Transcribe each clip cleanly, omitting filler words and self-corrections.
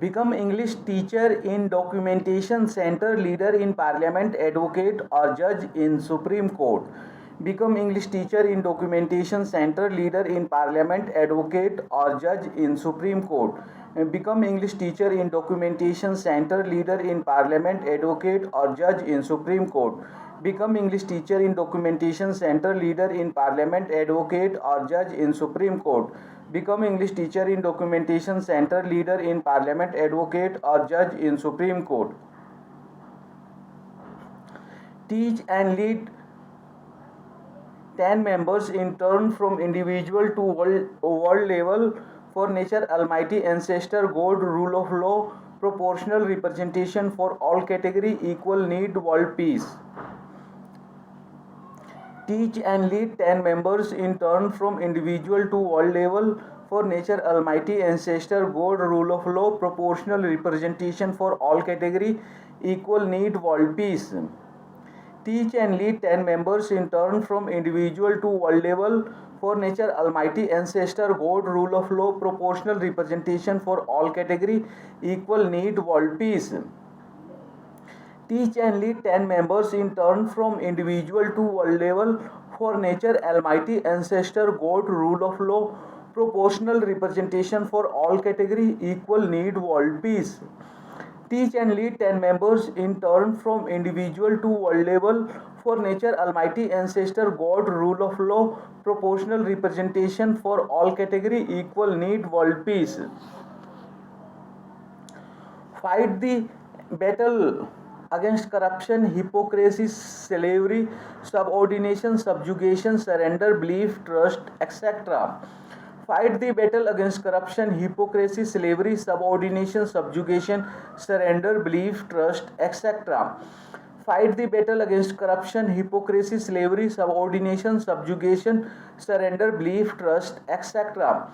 Become English teacher in documentation center, leader in parliament, advocate or judge in Supreme Court. Become English teacher in documentation center, leader in parliament, advocate or judge in Supreme Court. Become English teacher in documentation center, leader in parliament, advocate or judge in Supreme Court. Become English teacher in documentation center, leader in parliament, advocate or judge in Supreme Court. Become English teacher in documentation center, leader in parliament, advocate or judge in Supreme Court. Teach and lead 10 members in turn from individual to world level for nature, almighty ancestor, God, rule of law, proportional representation for all category, equal need, world peace. Teach and lead 10 members in turn from individual to world level for nature, almighty ancestor, God, rule of law, proportional representation for all category, equal need, world peace. Teach and lead 10 members in turn from individual to world level for nature, almighty ancestor, God, rule of law, proportional representation for all category, equal need, world peace. Teach and lead 10 members in turn from individual to world level for nature, almighty ancestor, God, rule of law, proportional representation for all category, equal need, world peace. Teach and lead 10 members in turn from individual to world level for nature, almighty ancestor, God, rule of law, proportional representation for all category, equal need, world peace. Fight the battle against corruption, hypocrisy, slavery, subordination, subjugation, surrender, belief, trust, etc. Fight the battle against corruption, hypocrisy, slavery, subordination, subjugation, surrender, belief, trust, etc. Fight the battle against corruption, hypocrisy, slavery, subordination, subjugation, surrender, belief, trust, etc.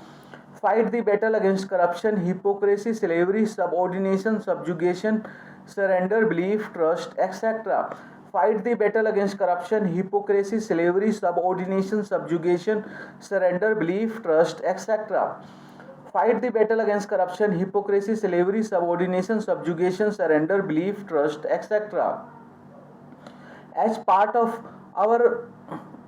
Fight the battle against corruption, hypocrisy, slavery, subordination, subjugation, surrender, belief, trust, etc. Fight the battle against corruption, hypocrisy, slavery, subordination, subjugation, surrender, belief, trust, etc. Fight the battle against corruption, hypocrisy, slavery, subordination, subjugation, surrender, belief, trust, etc. As part of our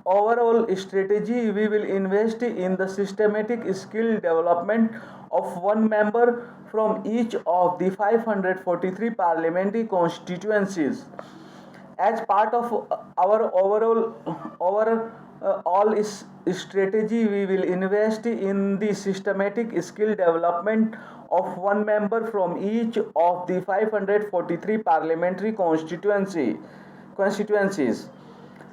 overall strategy, we will invest in the systematic skill development of one member from each of the 543 parliamentary constituencies. As part of our overall strategy, we will invest in the systematic skill development of one member from each of the 543 parliamentary constituencies.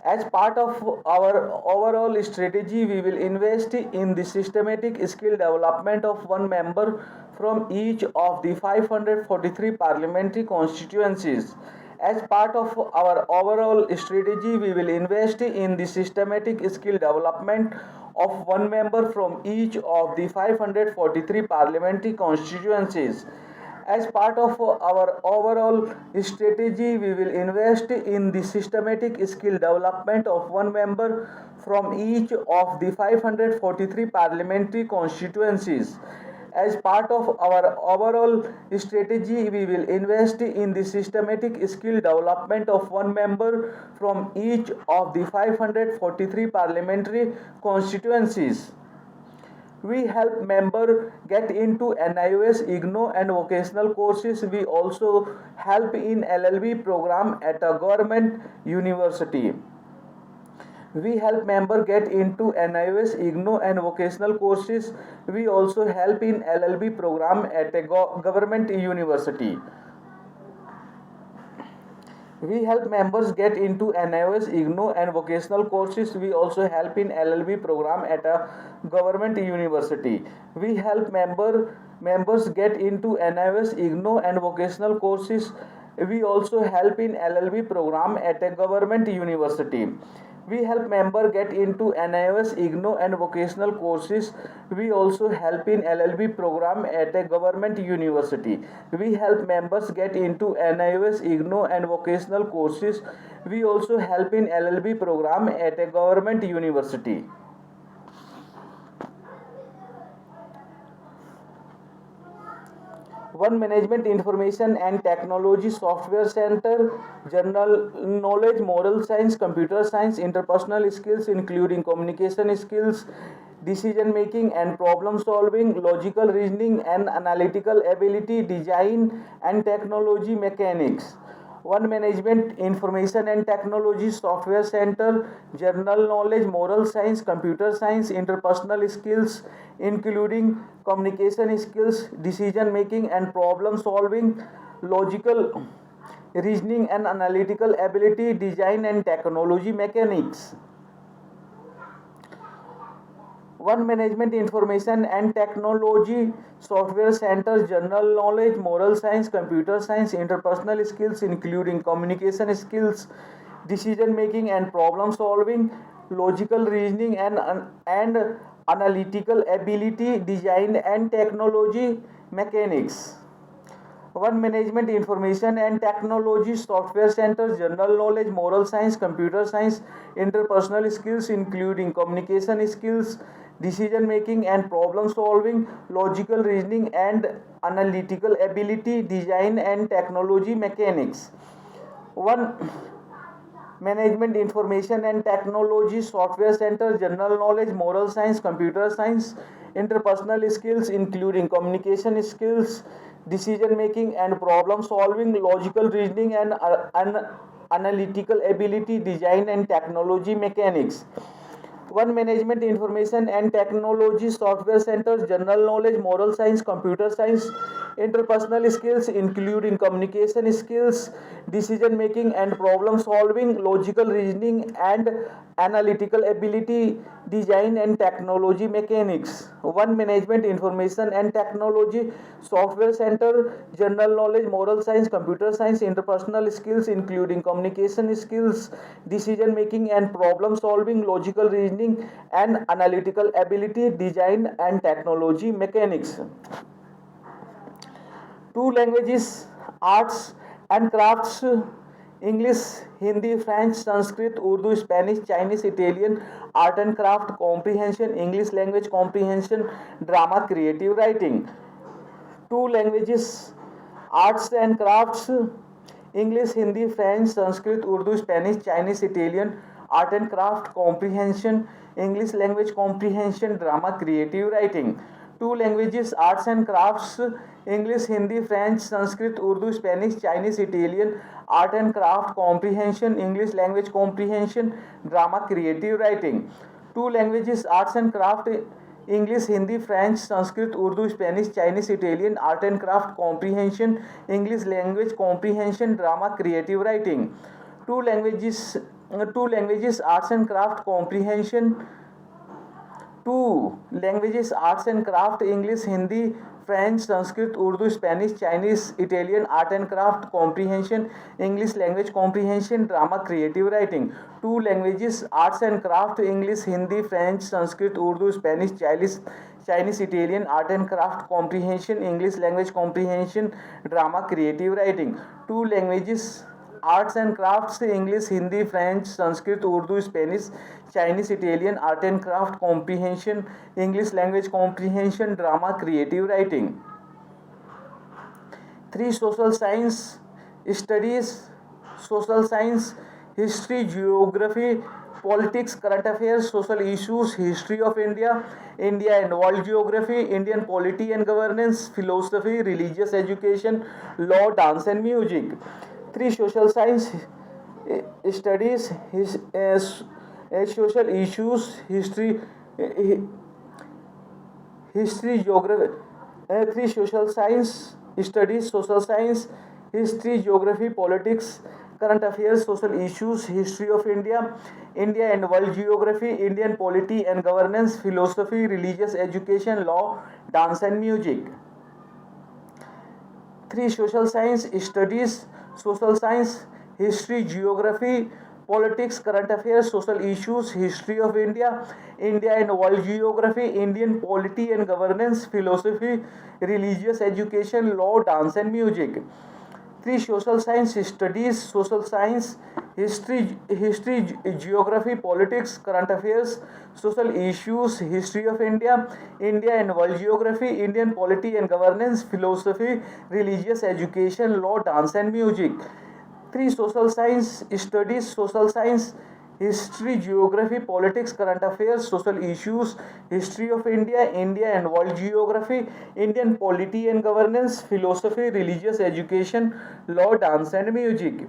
As part of our overall strategy, we will invest in the systematic skill development of one member from each of the 543 parliamentary constituencies. As part of our overall strategy, we will invest in the systematic skill development of one member from each of the 543 parliamentary constituencies. As part of our overall strategy, we will invest in the systematic skill development of one member from each of the 543 parliamentary constituencies. As part of our overall strategy, we will invest in the systematic skill development of one member from each of the 543 parliamentary constituencies. We help member get into NIOS, IGNO and vocational courses. We also help in LLB program at a government university. We help member get into NIOS, IGNO and vocational courses. We also help in LLB program at a government university. We help members get into NIOS, IGNO and vocational courses. We also help in LLB program at a government university. We help members get into NIOS, IGNO and vocational courses. We also help in LLB program at a government university. We help member get into NIOS, IGNO and vocational courses. We also help in LLB program at a government university. We help members get into NIOS, IGNO and vocational courses. We also help in LLB program at a government university. One Management Information and Technology Software Center, General Knowledge, Moral Science, Computer Science, Interpersonal Skills including communication skills, decision making and problem solving, logical reasoning and analytical ability, design and technology mechanics. One Management Information and Technology Software Center, General Knowledge, Moral Science, Computer Science, Interpersonal Skills including communication skills, decision making and problem solving, logical reasoning and analytical ability, design and technology mechanics. One Management Information and Technology Software Center, General Knowledge, Moral Science, Computer Science, Interpersonal Skills including communication skills, decision making and problem solving, logical reasoning and analytical ability, design and technology mechanics. One Management Information and Technology Software Center, General Knowledge, Moral Science, Computer Science, Interpersonal Skills including communication skills, decision making and problem solving, logical reasoning and analytical ability, design and technology mechanics. One Management Information and Technology Software Center, General Knowledge, Moral Science, Computer Science, Interpersonal Skills including communication skills, decision making and problem solving, logical reasoning and analytical ability, design and technology mechanics. One Management Information and Technology Software Centers, General Knowledge, Moral Science, Computer Science, Interpersonal Skills including communication skills, decision making and problem solving, logical reasoning and analytical ability, design and technology mechanics. One Management Information and Technology Software Center, General Knowledge, Moral Science, Computer Science, Interpersonal Skills including communication skills, decision making and problem solving, logical reasoning and analytical ability, design and technology mechanics. Two languages, arts and crafts, English, Hindi, French, Sanskrit, Urdu, Spanish, Chinese, Italian, art and craft comprehension, English language comprehension, drama, creative writing. Two languages, arts and crafts, English, Hindi, French, Sanskrit, Urdu, Spanish, Chinese, Italian, art and craft comprehension, English language comprehension, drama, creative writing. Two languages, arts and crafts, English, Hindi, French, Sanskrit, Urdu, Spanish, Chinese, Italian, art and craft comprehension, English language comprehension, drama, creative writing. Two languages, arts and craft, English, Hindi, French, Sanskrit, Urdu, Spanish, Chinese, Italian, art and craft comprehension, English language comprehension, drama, creative writing. Two languages, arts and craft comprehension. Two languages, arts and craft, English, Hindi, French, Sanskrit, Urdu, Spanish, Chinese, Italian, art and craft comprehension, English language comprehension, drama, creative writing. Two languages, arts and craft, English, Hindi, French, Sanskrit, Urdu, Spanish, Chinese, Italian, art and craft comprehension, English language comprehension, drama, creative writing. Two languages, arts and crafts, English, Hindi, French, Sanskrit, Urdu, Spanish, Chinese, Italian, art and craft comprehension, English language comprehension, drama, creative writing. 3. Social science studies, social science, history, geography, politics, current affairs, social issues, history of India, India and world geography, Indian polity and governance, philosophy, religious education, law, dance and music. 3. Social science studies, social issues, history, geography. 3. Social science studies, social science, history, geography, politics, current affairs, social issues, history of India, India and world geography, Indian polity and governance, philosophy, religious education, law, dance and music. 3. Social science studies, social science, history, geography, politics, current affairs, social issues, history of India, India and world geography, Indian polity and governance, philosophy, religious education, law, dance and music. 3 social science studies, social science, history, geography, politics, current affairs, social issues, history of India, India and world geography, Indian polity and governance, philosophy, religious education, law, dance and music. 3 social science studies, social science, history, geography, politics, current affairs, social issues, history of India, India and world geography, Indian polity and governance, philosophy, religious education, law, dance and music.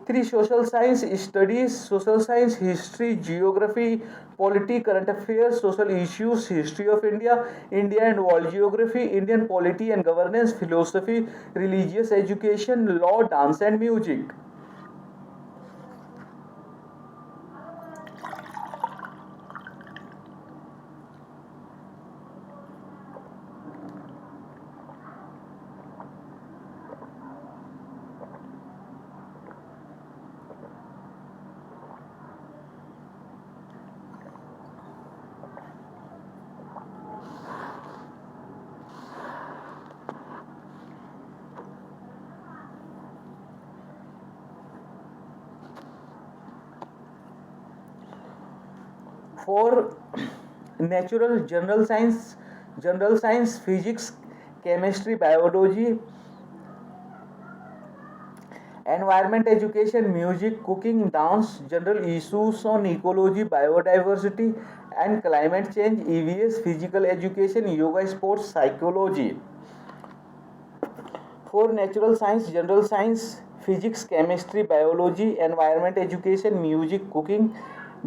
3 social science studies, social science, history, geography, polity, current affairs, social issues, history of India, India and world geography, Indian polity and governance, philosophy, religious education, law, dance and music. For natural, general science, physics, chemistry, biology, environment education, music, cooking, dance, general issues on ecology, biodiversity and climate change, EVS, physical education, yoga, sports, psychology. For natural science, general science, physics, chemistry, biology, environment education, music, cooking,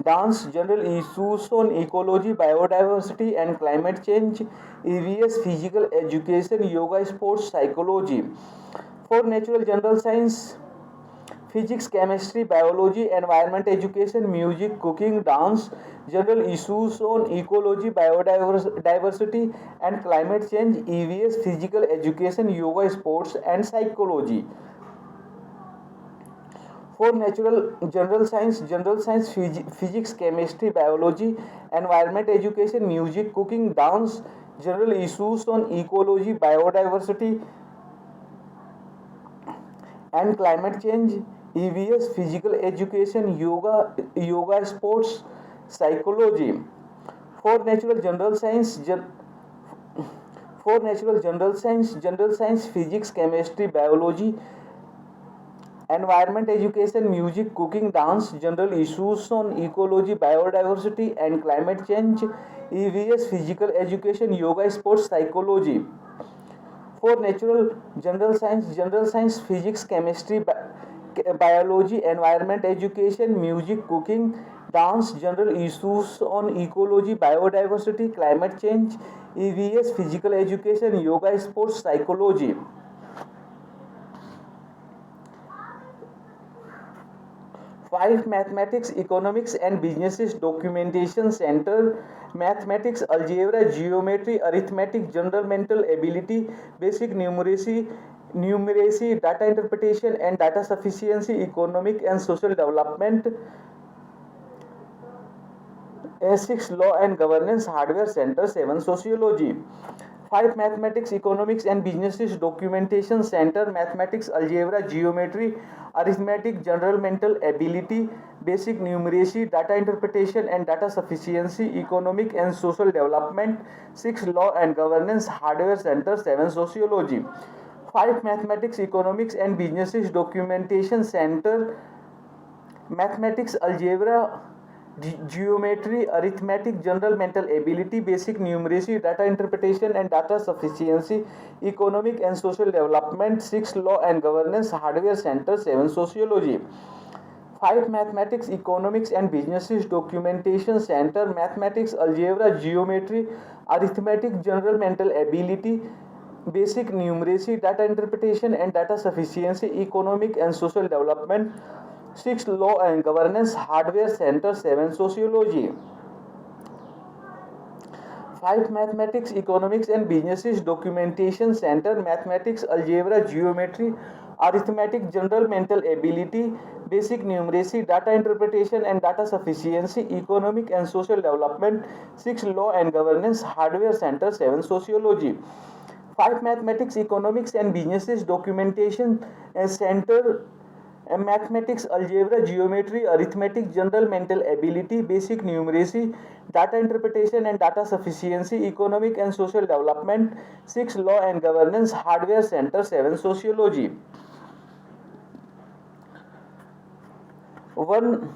dance, general issues on ecology, biodiversity and climate change, EVS, physical education, yoga, sports, psychology. For natural general science, physics, chemistry, biology, environment education, music, cooking, dance, general issues on ecology, biodiversity and climate change, EVS, physical education, yoga, sports and psychology. For natural general science, physics, chemistry, biology, environment education, music, cooking, dance, general issues on ecology, biodiversity and climate change, EVS, physical education, yoga, sports, psychology. For natural general science, general science, physics, chemistry, biology, environment education, music, cooking, dance, general issues on ecology, biodiversity and climate change, EVS, physical education, yoga, sports, psychology. For natural general science, physics, chemistry, biology, environment education, music, cooking, dance, general issues on ecology, biodiversity, climate change, EVS, physical education, yoga, sports, psychology. 5 Mathematics, Economics and Businesses Documentation Center, Mathematics, Algebra, Geometry, Arithmetic, General Mental Ability, Basic Numeracy, Data Interpretation and Data Sufficiency, Economic and Social Development, 6 Law and Governance, Hardware Center, 7 Sociology. 5 Mathematics, Economics and Businesses Documentation Center, Mathematics, Algebra, Geometry, Arithmetic, General Mental Ability, Basic Numeracy, Data Interpretation and Data Sufficiency, Economic and Social Development, 6 Law and Governance, Hardware Center, 7 Sociology. 5 Mathematics, Economics and Businesses Documentation Center, Mathematics, Algebra, Geometry, Arithmetic, General Mental Ability, Basic Numeracy, Data Interpretation and Data Sufficiency, Economic and Social Development, 6 Law and Governance, Hardware Center, 7 Sociology. 5 Mathematics, Economics and Businesses Documentation Center, Mathematics, Algebra, Geometry, Arithmetic, General Mental Ability, Basic Numeracy, Data Interpretation and Data Sufficiency, Economic and Social Development, 6 Law and Governance, Hardware Center, 7 Sociology. 5 Mathematics, Economics and Businesses Documentation Center, Mathematics, Algebra, Geometry, Arithmetic, General Mental Ability, Basic Numeracy, Data Interpretation and Data Sufficiency, Economic and Social Development, 6 Law and Governance, Hardware Center, 7 Sociology. 5 mathematics, economics and businesses, documentation center, mathematics, algebra, geometry, arithmetic, general mental ability, basic numeracy, data interpretation and data sufficiency, economic and social development. 6 law and governance, hardware center. 7 sociology. One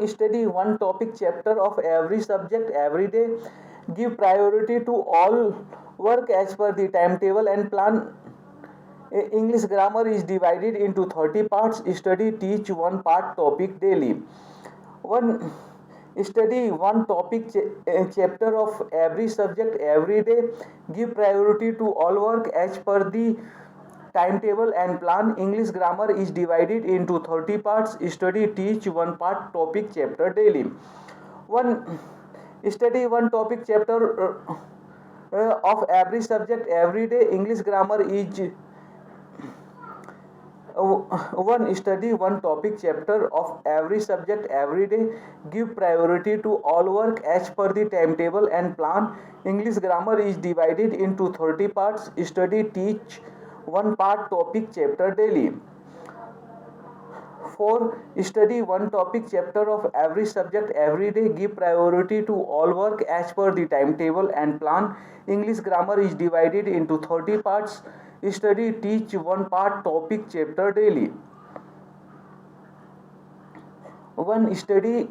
study one topic chapter of every subject every day. Give priority to all work as per the timetable and plan. English grammar is divided into 30 parts. Study teach one part topic daily. One study one topic chapter of every subject every day. Give priority to all work as per the timetable and plan. English grammar is divided into 30 parts. Study teach one part topic chapter daily. One study one topic chapter of every subject every day. English grammar is one study one topic chapter of every subject every day. Give priority to all work as per the timetable and plan. English grammar is divided into 30 parts. Study teach one part topic chapter daily. 4. Study one topic chapter of every subject every day. Give priority to all work as per the timetable and plan. English grammar is divided into 30 parts. Study teach one part topic chapter daily. One study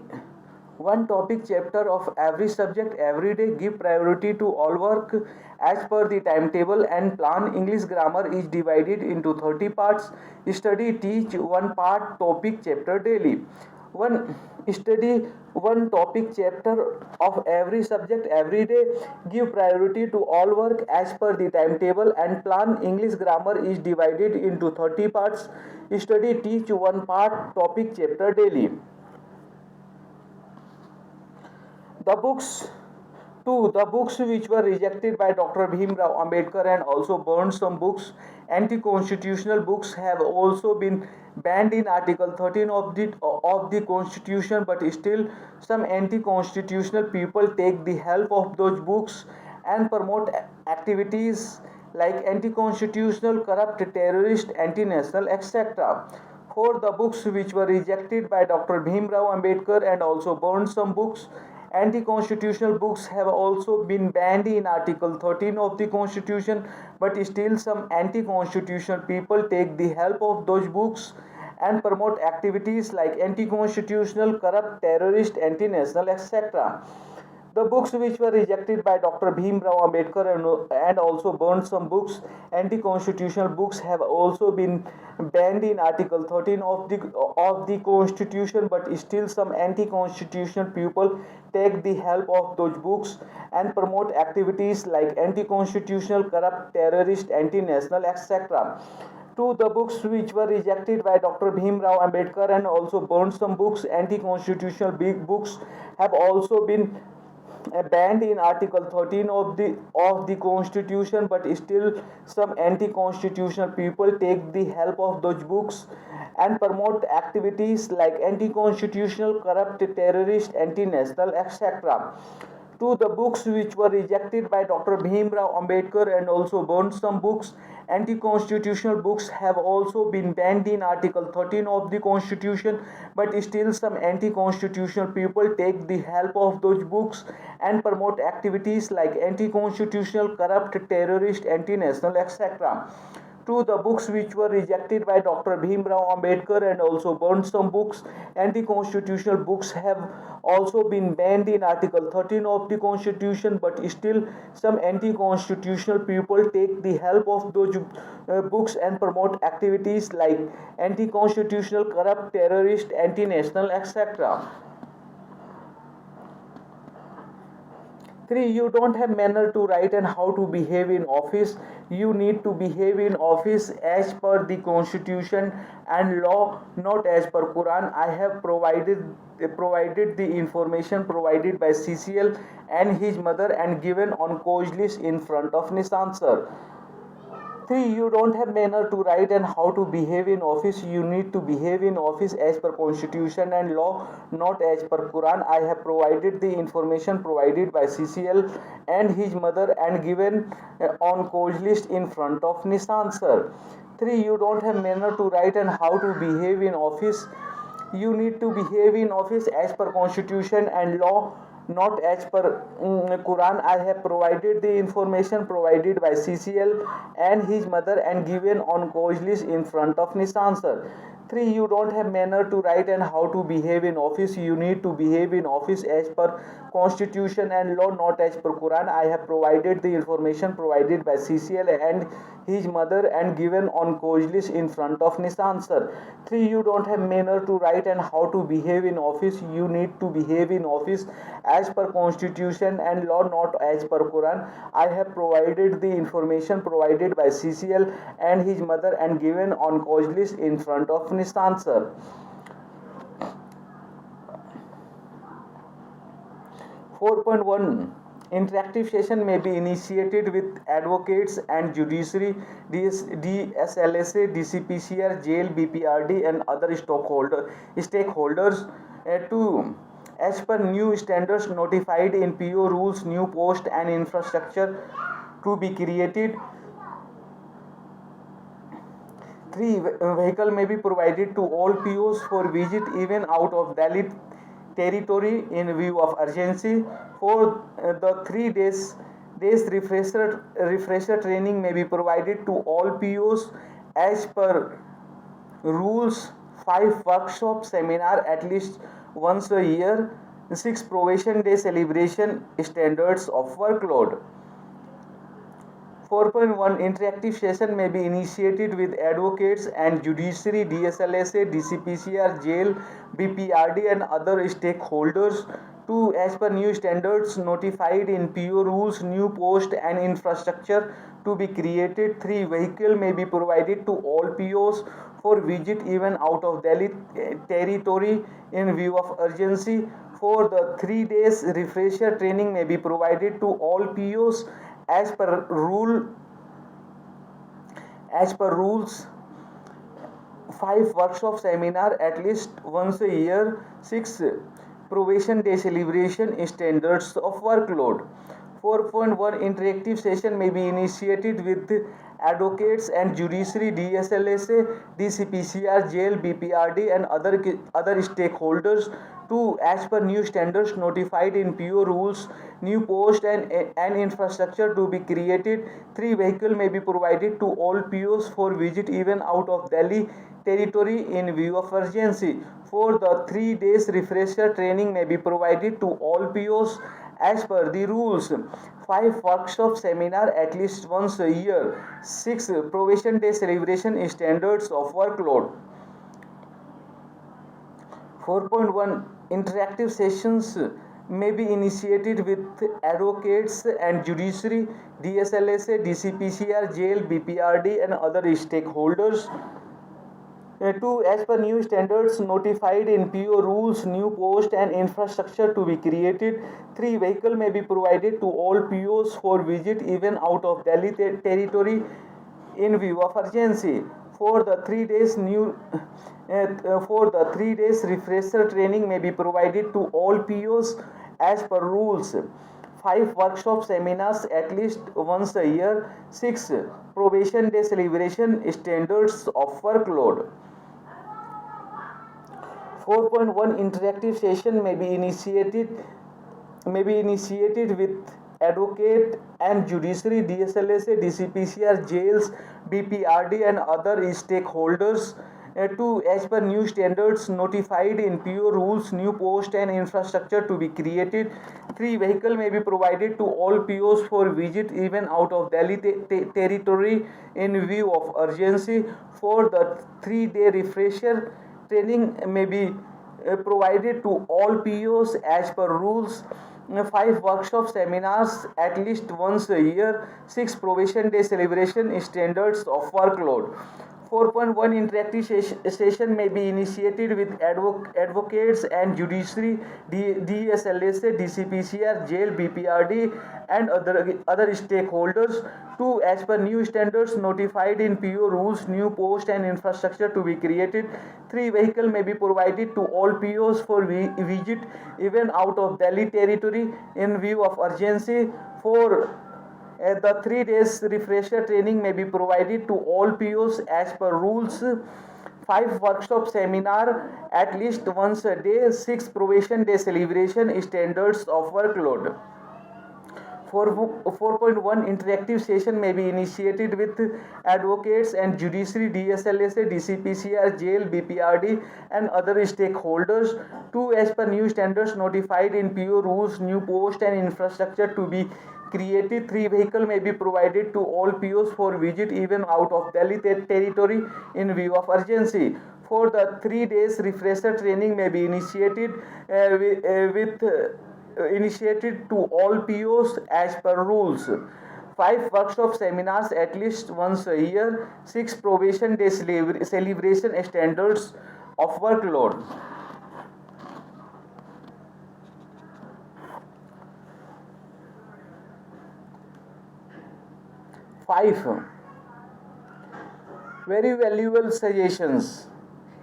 one topic chapter of every subject every day. Give priority to all work as per the timetable and plan. English grammar is divided into 30 parts. Study teach one part topic chapter daily. One study one topic chapter of every subject every day. Give priority to all work as per the timetable and plan. English grammar is divided into 30 parts. Study teach one part topic chapter daily. The books 2. The books which were rejected by Dr. Bhim Rao Ambedkar and also burned. Some books, anti-constitutional books, have also been banned in Article 13 of the Constitution, but still some anti-constitutional people take the help of those books and promote activities like anti-constitutional, corrupt, terrorist, anti-national, etc. For the books which were rejected by Dr. Bhim Rao Ambedkar and also burned. Some books, anti-constitutional books, have also been banned in Article 13 of the Constitution, but still some anti-constitutional people take the help of those books and promote activities like anti-constitutional, corrupt, terrorist, anti-national, etc. The books which were rejected by Dr. Bhim Rao Ambedkar and also burned. Some books, anti-constitutional books, have also been banned in Article 13 of the Constitution, but still some anti-constitutional people take the help of those books and promote activities like anti-constitutional, corrupt, terrorist, anti-national, etc. 2. The books which were rejected by Dr. Bhim Rao Ambedkar and also burned. Some books, anti-constitutional big books, have also been banned in Article 13 of the Constitution, but still some anti-constitutional people take the help of those books and promote activities like anti-constitutional, corrupt, terrorist, anti-national, etc. To the books which were rejected by Dr. Bhim Rao Ambedkar and also burned. Some books, anti-constitutional books, have also been banned in Article 13 of the Constitution, but still some anti-constitutional people take the help of those books and promote activities like anti-constitutional, corrupt, terrorist, anti-national, etc. To the books which were rejected by Dr. Bhim Rao Ambedkar and also burned. Some books, anti-constitutional books, have also been banned in Article 13 of the Constitution, but still some anti-constitutional people take the help of those books and promote activities like anti-constitutional, corrupt, terrorist, anti-national, etc. 3. You don't have manner to write and how to behave in office. You need to behave in office as per the Constitution and law, not as per Quran. I have provided the information provided by CCL and his mother and given on Cause list in front of Nissan sir. 3. You don't have manner to write and how to behave in office. You need to behave in office as per constitution and law, not as per Quran. I have provided the information provided by CCL and his mother and given on cause list in front of Nissan sir. 3. You don't have manner to write and how to behave in office. You need to behave in office as per constitution and law, not as per Quran. I have provided the information provided by CCL and his mother and given on cause list in front of Nissan sir. 3. You don't have manner to write and how to behave in office. You need to behave in office as per constitution and law, not as per Quran. I have provided the information provided by CCL and his mother and given on cause list in front of Nissan sir. 3. You don't have manner to write and how to behave in office. You need to behave in office as per constitution and law, not as per Quran. I have provided the information provided by CCL and his mother and given on cause list in front of Nissan sir. 4.1 Interactive session may be initiated with advocates and judiciary, DSLSA, DCPCR, jail, BPRD and other stakeholders to as per new standards notified in PO rules, new post and infrastructure to be created. 3. Vehicle may be provided to all POs for visit even out of Delhi territory in view of urgency. 4. The 3 days refresher training may be provided to all POs as per rules. 5. Workshop seminar at least once a year. 6. Probation day celebration standards of workload. 4.1 Interactive session may be initiated with advocates and judiciary, DSLSA, DCPCR, jail, BPRD and other stakeholders to as per new standards notified in PO rules, new post and infrastructure to be created. 3. Vehicle may be provided to all POs for visit even out of Delhi territory in view of urgency. 4. The 3 days refresher training may be provided to all POs as per rules. 5. Workshop seminar at least once a year. 6. Probation day celebration standards of workload. 4.1 Interactive session may be initiated with advocates and judiciary, DSLSA, DCPCR, jail, BPRD and other stakeholders to as per new standards notified in PO rules, new post and infrastructure to be created. 3. Vehicle may be provided to all POs for visit even out of Delhi territory in view of urgency. 4. The 3 days refresher training may be provided to all POs as per the rules. 5. Workshop seminar at least once a year. 6. Probation day celebration standards of workload. 4.1 Interactive sessions may be initiated with advocates and judiciary, DSLSA, DCPCR, jail, BPRD and other stakeholders to as per new standards notified in PO rules, new post and infrastructure to be created. 3. Vehicle may be provided to all POs for visit even out of Delhi territory in view of urgency. 4. The 3 days refresher training may be provided to all POs as per rules. 5. Workshop seminars at least once a year. 6. Probation day celebration standards of workload. 4.1 Interactive session may be initiated with advocate and judiciary, DSLSA, DCPCR, jails, BPRD and other stakeholders to as per new standards notified in PO rules, new post and infrastructure to be created. 3. Vehicle may be provided to all POs for visit even out of Delhi territory in view of urgency. 4. The 3-day refresher training may be provided to all POs as per rules. 5. Workshop seminars at least once a year. 6. Probation day celebration standards of workload. 4.1 interactive session may be initiated with advocates and judiciary, DSLSA, DCPCR, jail, BPRD, and other stakeholders. 2. As per new standards notified in PO rules, new post and infrastructure to be created. 3. Vehicle may be provided to all POs for visit even out of Delhi territory in view of urgency. 4. The 3 days refresher training may be provided to all POs as per rules. 5. Workshop seminar at least once a day. 6. Probation day celebration standards of workload. 4.1 interactive session may be initiated with advocates and judiciary, DSLSA, DCPCR, jail, BPRD, and other stakeholders. 2. As per new standards notified in PO rules, new post and infrastructure to be created. 3. Vehicle may be provided to all POs for visit even out of Delhi territory in view of urgency. 4. The 3 days refresher training may be initiated initiated to all POs as per rules. 5. Workshop seminars at least once a year. 6. Probation day celebration standards of workload. 5. Very valuable suggestions.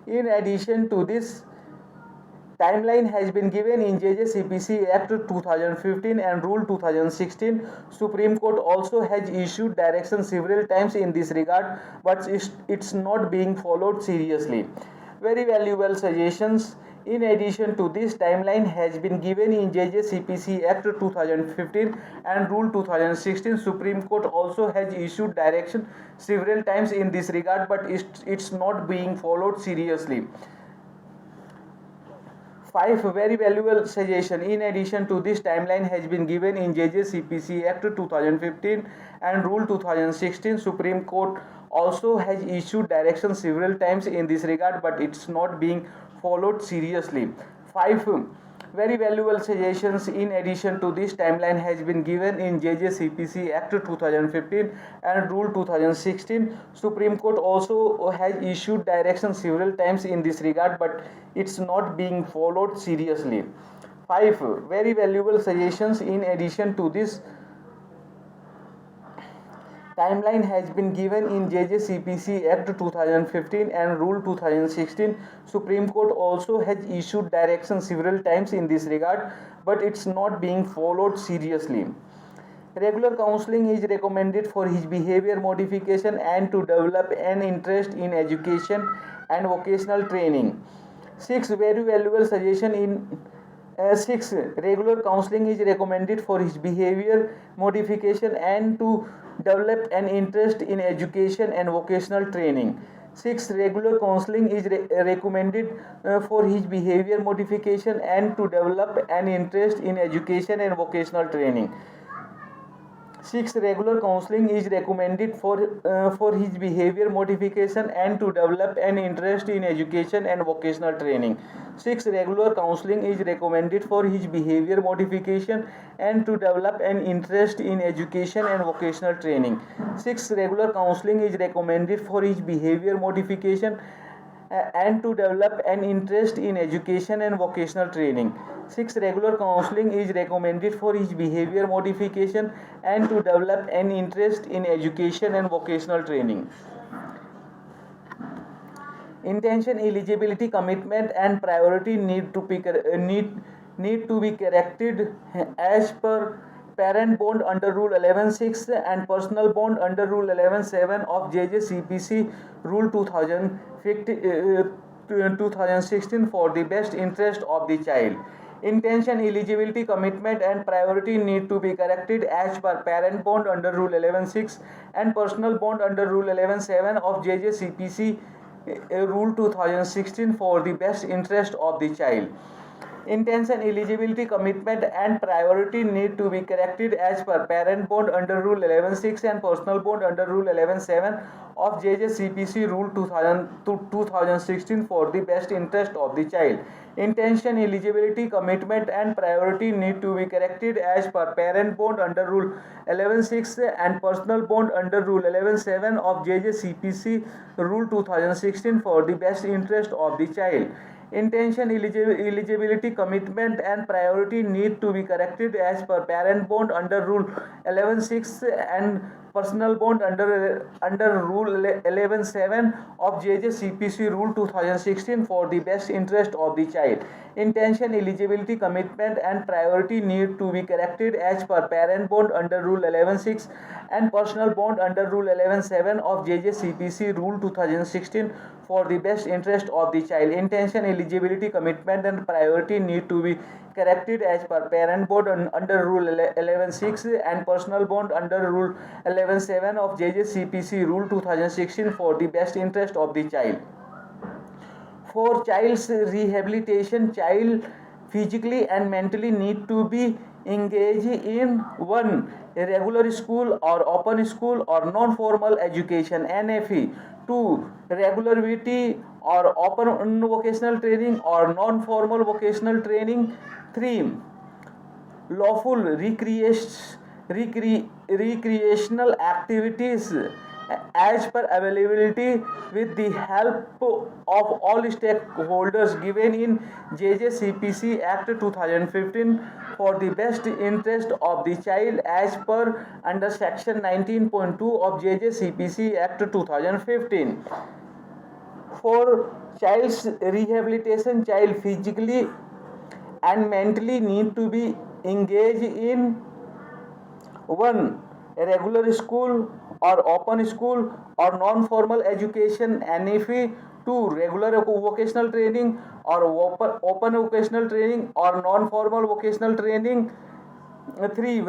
In addition to this, timeline has been given in JJCPC Act 2015 and Rule 2016. Supreme Court also has issued direction several times in this regard, but it's not being followed seriously. Very valuable suggestions. In addition to this, timeline has been given in JJCPC Act 2015 and Rule 2016. Supreme Court also has issued direction several times in this regard, but it's not being followed seriously. 5. Very valuable suggestion. In addition to this, timeline has been given in JJCPC Act 2015 and Rule 2016. Supreme Court also has issued direction several times in this regard, but it's not being followed seriously. 5. Very valuable suggestions. In addition to this, timeline has been given in JJCPC Act 2015 and Rule 2016. Supreme Court also has issued direction several times in this regard, but it's not being followed seriously. 5. Very valuable suggestions. In addition to this, timeline has been given in JJCPC Act 2015 and Rule 2016. Supreme Court also has issued direction several times in this regard, but it's not being followed seriously. Regular counseling is recommended for his behavior modification and to develop an interest in education and vocational training. 6. Very valuable suggestion in 6. Regular counseling is recommended for his behavior modification and to develop an interest in education and vocational training. 6. Regular counseling is recommended for his behavior modification and to develop an interest in education and vocational training. 6. Regular counseling is recommended for his behavior modification and to develop an interest in education and vocational training. 6. Regular counseling is recommended for his behavior modification and to develop an interest in education and vocational training. 6. Regular counseling is recommended for his behavior modification and to develop an interest in education and vocational training. 6. Regular counseling is recommended for his behavior modification and to develop an interest in education and vocational training. Intention, eligibility, commitment, and priority need to be corrected as per parent bond under Rule 11.6 and personal bond under Rule 11.7 of JJCPC Rule 2016 for the best interest of the child. Intention, eligibility, commitment, and priority need to be corrected as per parent bond under Rule 11.6 and personal bond under Rule 11.7 of JJCPC Rule 2016 for the best interest of the child. Intention, eligibility, commitment, and priority need to be corrected as per parent bond under Rule 11.6 and personal bond under Rule 11.7 of JJCPC Rule 2016 for the best interest of the child. Intention, eligibility, commitment and priority need to be corrected as per parent bond under Rule 11.6 and personal bond under Rule 11.7 of JJCPC Rule 2016 for the best interest of the child. Intention, eligibility, commitment and priority need to be corrected as per parent bond under Rule 11.6 and personal bond under Rule 11.7 of JJCPC Rule 2016 for the best interest of the child. Intention, eligibility, commitment and priority need to be corrected as per parent bond under Rule 11.6 and personal bond under Rule 11.7 of JJCPC Rule 2016 for the best interest of the child. Intention, eligibility, commitment and priority need to be corrected as per parent bond under Rule 11.6 and personal bond under Rule 11.7 of JJCPC Rule 2016 for the best interest of the child. For child's rehabilitation, child physically and mentally need to be engaged in 1. Regular school or open school or non-formal education NFE. 2. Regular VT or open vocational training or non-formal vocational training. 3. Lawful recreational activities as per availability with the help of all stakeholders given in JJCPC Act 2015 for the best interest of the child as per under section 19.2 of JJCPC Act 2015. For child's rehabilitation, child physically and mentally need to be engaged in 1. A regular school or open school or non-formal education NFE. 2. Regular vocational training or open vocational training or non-formal vocational training. 3.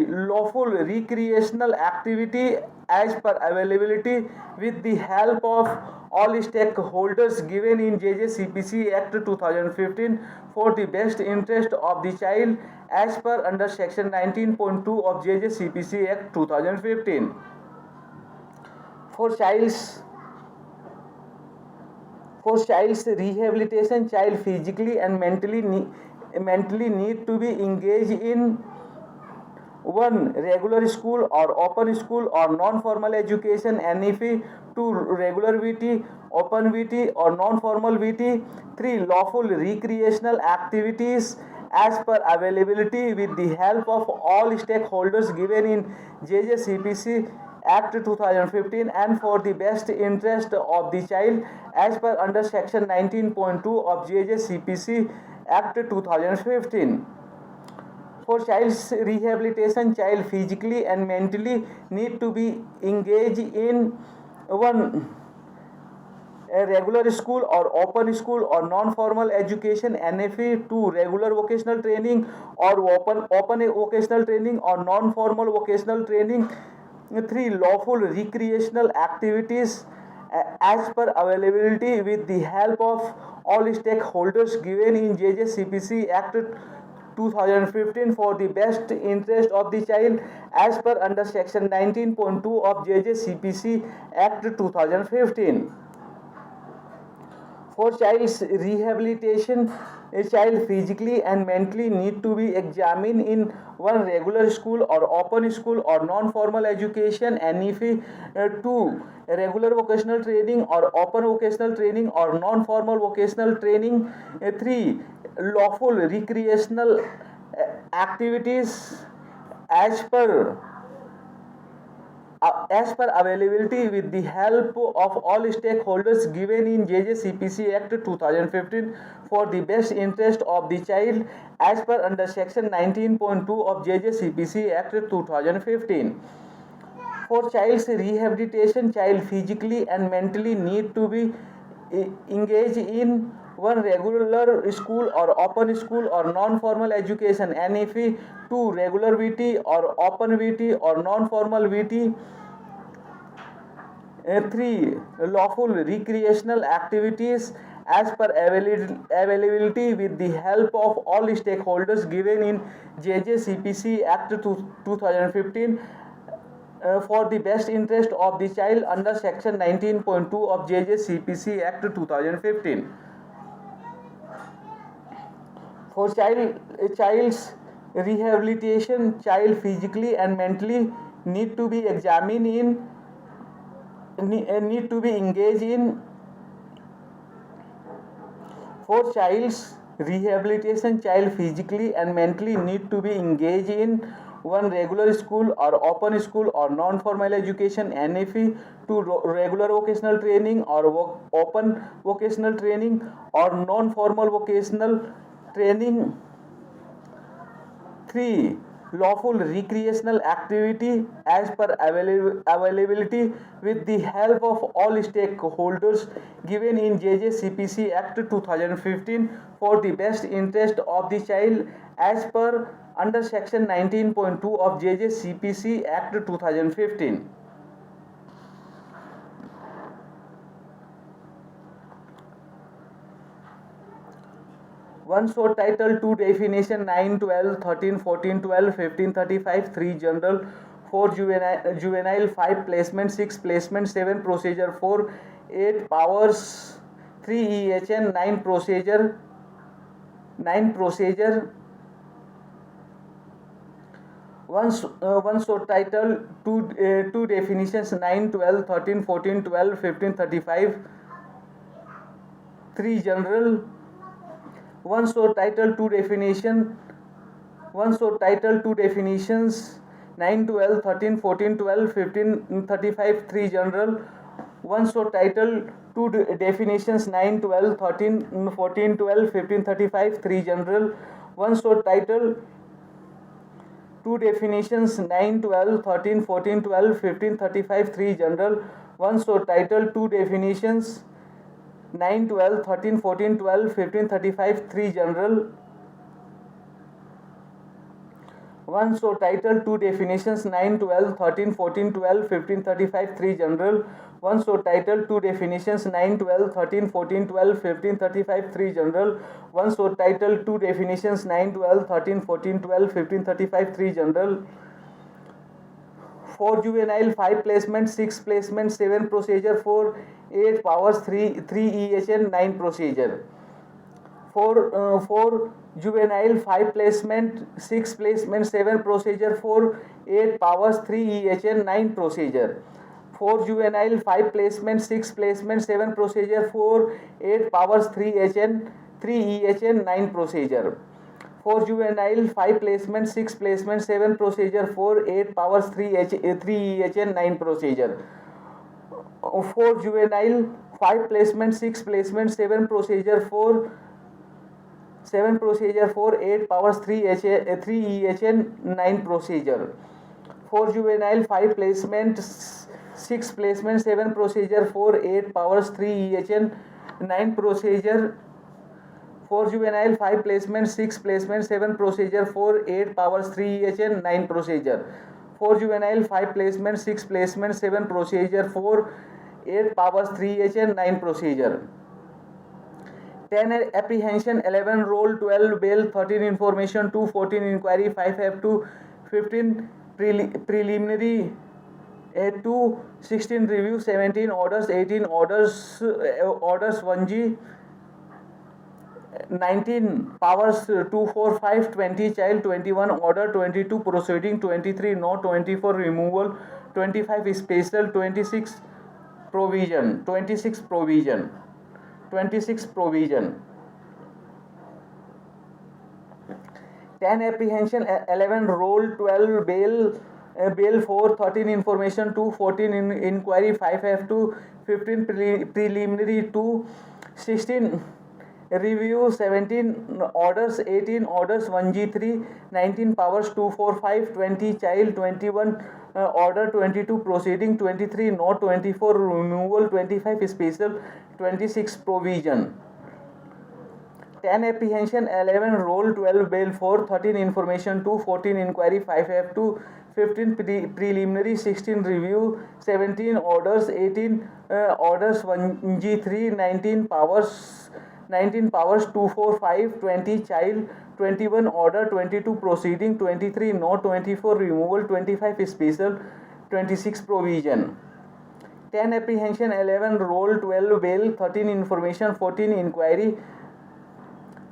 Lawful recreational activity as per availability with the help of all stakeholders given in JJCPC Act 2015 for the best interest of the child as per under section 19.2 of JJCPC Act 2015. For child's rehabilitation, child physically and mentally need to be engaged in 1. Regular school or open school or non-formal education NFE. 2. Regular VT, open VT or non-formal VT. 3. Lawful recreational activities as per availability with the help of all stakeholders given in JJCPC Act 2015 and for the best interest of the child as per under section 19.2 of JJCPC Act 2015. For child's rehabilitation, child physically and mentally need to be engaged in 1. A regular school or open school or non-formal education NFE. 2. Regular vocational training or open vocational training or non-formal vocational training. 3. Lawful recreational activities as per availability with the help of all stakeholders given in JJCPC Act 2015 for the best interest of the child as per under section 19.2 of JJCPC Act 2015. For child's rehabilitation, a child physically and mentally need to be examined in 1. Regular school or open school or non-formal education NFE. 2. Regular vocational training or open vocational training or non-formal vocational training. 3. Lawful recreational activities as per availability with the help of all stakeholders given in JJCPC Act 2015 for the best interest of the child as per under section 19.2 of JJCPC Act 2015. For child's rehabilitation, child physically and mentally need to be engaged in 1. Regular school or open school or non-formal education NFE. 2. Regular VT or open VT or non-formal VT. 3. Lawful recreational activities as per availability with the help of all stakeholders given in JJCPC Act 2015 for the best interest of the child under section 19.2 of JJCPC Act 2015. For a child's rehabilitation, child physically and mentally need to be examined in need to be engaged in. For child's rehabilitation, child physically and mentally need to be engaged in one regular school or open school or non-formal education, NFE, to regular vocational training or open vocational training or non-formal vocational training. 3. Lawful recreational activity as per availability with the help of all stakeholders given in JJCPC Act 2015 for the best interest of the child as per under section 19.2 of JJCPC Act 2015. One short title, 2 definition, 9, 12, 13, 14, 12, 15, 35, 3 general, 4 juvenile, 5 placement, 6 placement, 7 procedure, 4, 8 powers, 3 EHN, 9 procedure, 9 procedure. One short title, 2 definitions, 9, 12, 13, 14, 12, 15, 35, 3 general. One short title, 2 definition, one short title, 2 definitions, 9, 12, 13, 14, 12, 15, 35, 3 general. One short title, 2 definitions, 9, 12, 13, 14, 12, 15, 35, 3 general. One short title, 2 definitions, 9, 12, 13, 14, 12, 15, 35, 3 general. One short title, 2 definitions, 9, 12, 13, 14, 12, 15, 35, 3 general. One short title, 2 definitions, 9, 12, 13, 14, 12, 15, 35, 3 general. One short title, 2 definitions, 9, 12, 13, 14, 12, 15, 35, 3 general. One short title, 2 definitions, 9, 12, 13, 14, 12, 15, 35, 3 general. 4 juvenile, 5 placement, 6 placement, 7 procedure, 4, 8 powers, 3 EHN, 9 procedure. 4 juvenile, 5 placement, 6 placement, 7 procedure, 4, 8 powers, 3 EHN, 9 procedure. 4 juvenile, 5 placement, 6 placement, 7 procedure, 4, 8 powers, 3 EHN, 9 procedure. 4 juvenile, 5 placement, 6 placement, 7 procedure, 4, 8 powers, 3 EHN, 9 procedure. 4 juvenile, 5 placement, 6 placement, 7 procedure, 4, 7 procedure, 4, 8 powers, 3 EHN, 9 procedure. 4 juvenile, 5 placement, 6 placement, 7 procedure, 4, 8 powers, 3 EHN, 9 procedure. 4 juvenile, 5 placement, 6 placement, 7 procedure, 4, 8 powers, 3 EHN, 9 procedure. 4 juvenile, 5 placement, 6 placement, 7 procedure, 4, 8 powers, 3 EHN, 9 procedure. 10 apprehension, 11 roll, 12 bail, 13 information, 2 14 inquiry, 5 F2, 15 preliminary, 2 16 review, 17 orders, 18 orders 1G, 19 powers, 2 4 5, 20 child, 21 order, 22 proceeding, 23 no, 24 removal, 25 special, 26 provision, 26 provision, 26 provision. 10 apprehension, 11 roll, 12 bail, bail 4, 13 information, 2 14 inquiry, 5 F2, 15 preliminary, 2 16 review, 17 orders, 18 orders, 1G3, 19 powers, 2 4 5, 20 child, 21 order, 22 proceeding, 23 no, 24 removal, 25 special, 26 provision. 10 apprehension, 11 roll, 12 bail 4, 13 information, 2 14 inquiry, 5 F2, 15 preliminary, 16 review, 17 orders, 18 orders, 1G3, 19 powers, 2 4 5, 20 child, 21 order, 22 proceeding, 23 no, 24 removal, 25 special, 26 provision. 10 apprehension, 11 roll, 12 bail, 13 information, 14 inquiry,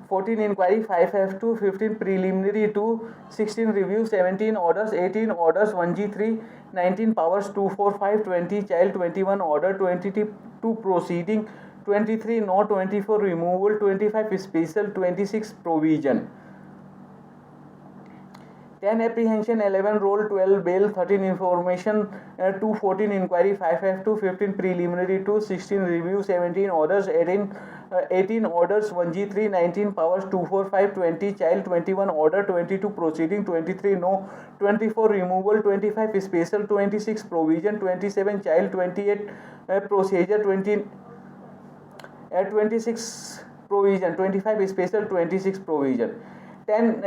14 inquiry, 5F2, 15 preliminary 2, 16 review, 17 orders, 18 orders, 1G3, 19 powers 245, 20 child, 21 order, 22 proceeding, 23 no, 24 removal, 25 special, 26 provision. 10 apprehension, 11 roll, 12 bail, 13 information, 2 14 inquiry, 5F2, 15 preliminary 2, 16 review, 17 orders, 18 orders, 1G3, 19 powers 245, 20 child, 21 order, 22 proceeding, 23 no, 24 removal, 25 special, 26 provision, 27 child, 28 procedure, 26 provision, 25 special, 26 provision. 10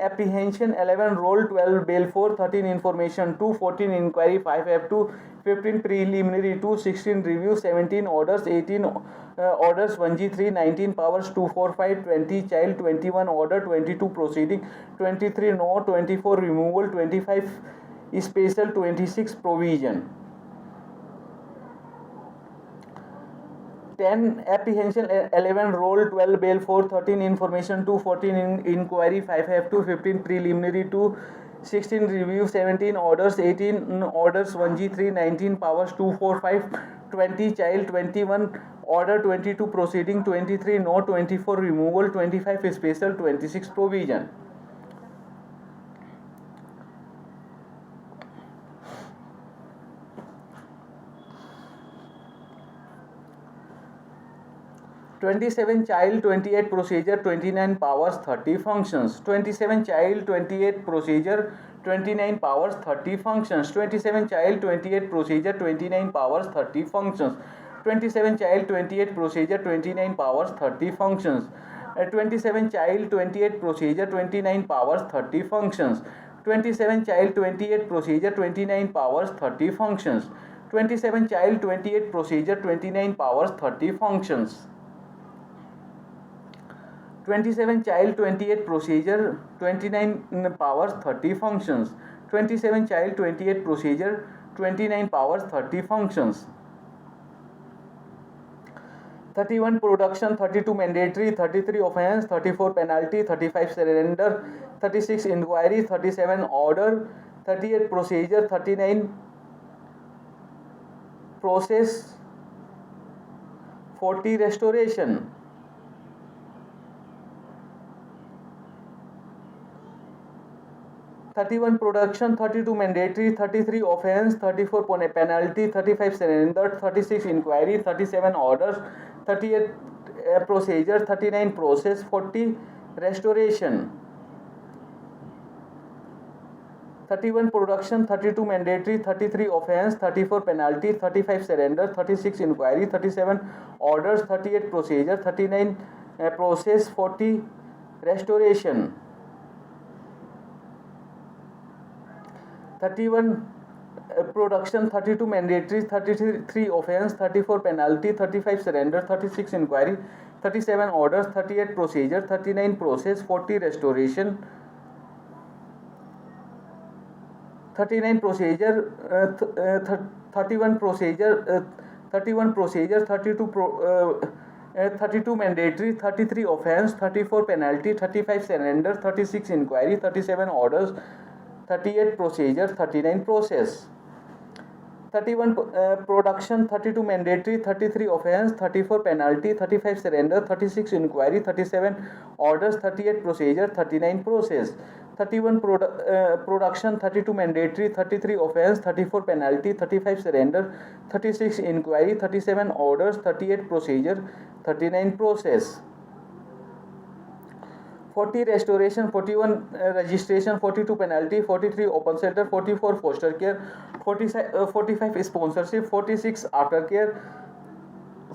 apprehension, 11 roll, 12 bail 4, 13 information 2, 14 inquiry, 5F2, 15 preliminary 2, 16 review, 17 orders, 18 orders, 1G3, 19 powers 245, 20 child, 21 order, 22 proceeding, 23 no, 24 removal, 25 special, 26 provision. 10 apprehension, 11 roll, 12 bail 4, 13 information 2, 14 inquiry, 5F2, 15 preliminary 2, 16 review, 17 orders, 18 orders, 1G3, 19 powers 245, 20 child, 21 order, 22 proceeding, 23 no, 24 removal, 25 special, 26 provision. 27 child, 28 procedure, 29 powers, 30 functions. 27 child, 28 procedure, 29 powers, 30 functions. 27 child, 28 procedure, 29 powers, 30 functions. 27 child, 28 procedure, 29 powers, 30 functions. 27 child, 28 procedure, 29 powers, 30 functions. 27 child, 28 procedure, 29 powers, 30 functions. 27 child, 28 procedure, 29 powers, 30 functions. 27 child, 28 procedure, 29 powers, 30 functions. 27 child, 28 procedure, 29 powers, 30 functions. 31 production, 32 mandatory, 33 offense, 34 penalty, 35 surrender, 36 inquiry, 37 order, 38 procedure, 39 process, 40 restoration. 31 production, 32 mandatory, 33 offense, 34 penalty, 35 surrender, 36 inquiry, 37 orders, 38 procedure, 39 process, 40 restoration. 31 production, 32 mandatory, 33 offense, 34 penalty, 35 surrender, 36 inquiry, 37 orders, 38 procedure, 39 process, 40 restoration. 31 production, 32 mandatory, 33 offense, 34 penalty, 35 surrender, 36 inquiry, 37 orders, 38 procedure, 39 process, 40 restoration. 39 procedure, 31 procedure, 31 procedure, 32 mandatory, 33 offense, 34 penalty, 35 surrender, 36 inquiry, 37 orders, 38 procedure, 39 process. 31 production, 32 mandatory, 33 offense, 34 penalty, 35 surrender, 36 inquiry, 37 orders, 38 procedure, 39 process. 31 production, 32 mandatory, 33 offense, 34 penalty, 35 surrender, 36 inquiry, 37 orders, 38 procedure, 39 process. 40 restoration, 41 registration, 42 penalty, 43 open shelter, 44 foster care, 45 sponsorship, 46 aftercare,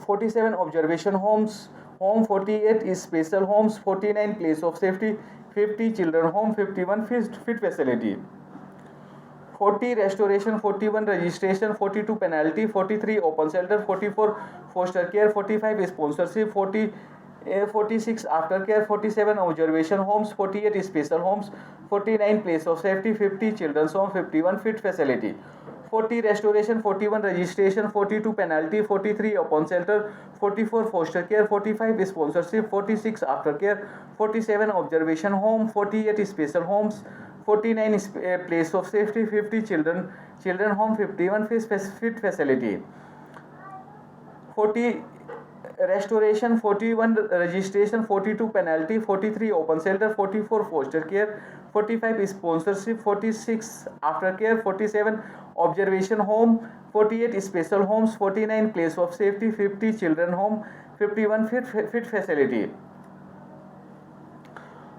47 observation homes, 48 is special homes, 49 place of safety, 50 children home, 51 fit facility. 40 restoration, 41 registration, 42 penalty, 43 open shelter, 44 foster care, 45 sponsorship, 46 aftercare, 47 observation homes, 48 special homes, 49 place of safety, 50 children's home, 51 fit facility. 40 restoration, 41 registration, 42 penalty, 43 open shelter, 44 foster care, 45 sponsorship, 46 aftercare, 47 observation home, 48 special homes, 49 place of safety, 50 children home, 51 fit facility, 40 restoration, 41 registration, 42 penalty, 43 open shelter, 44 foster care, 45 sponsorship, 46 aftercare, 47 observation home, 48 special homes, 49 place of safety, 50 children home, 51 fit facility,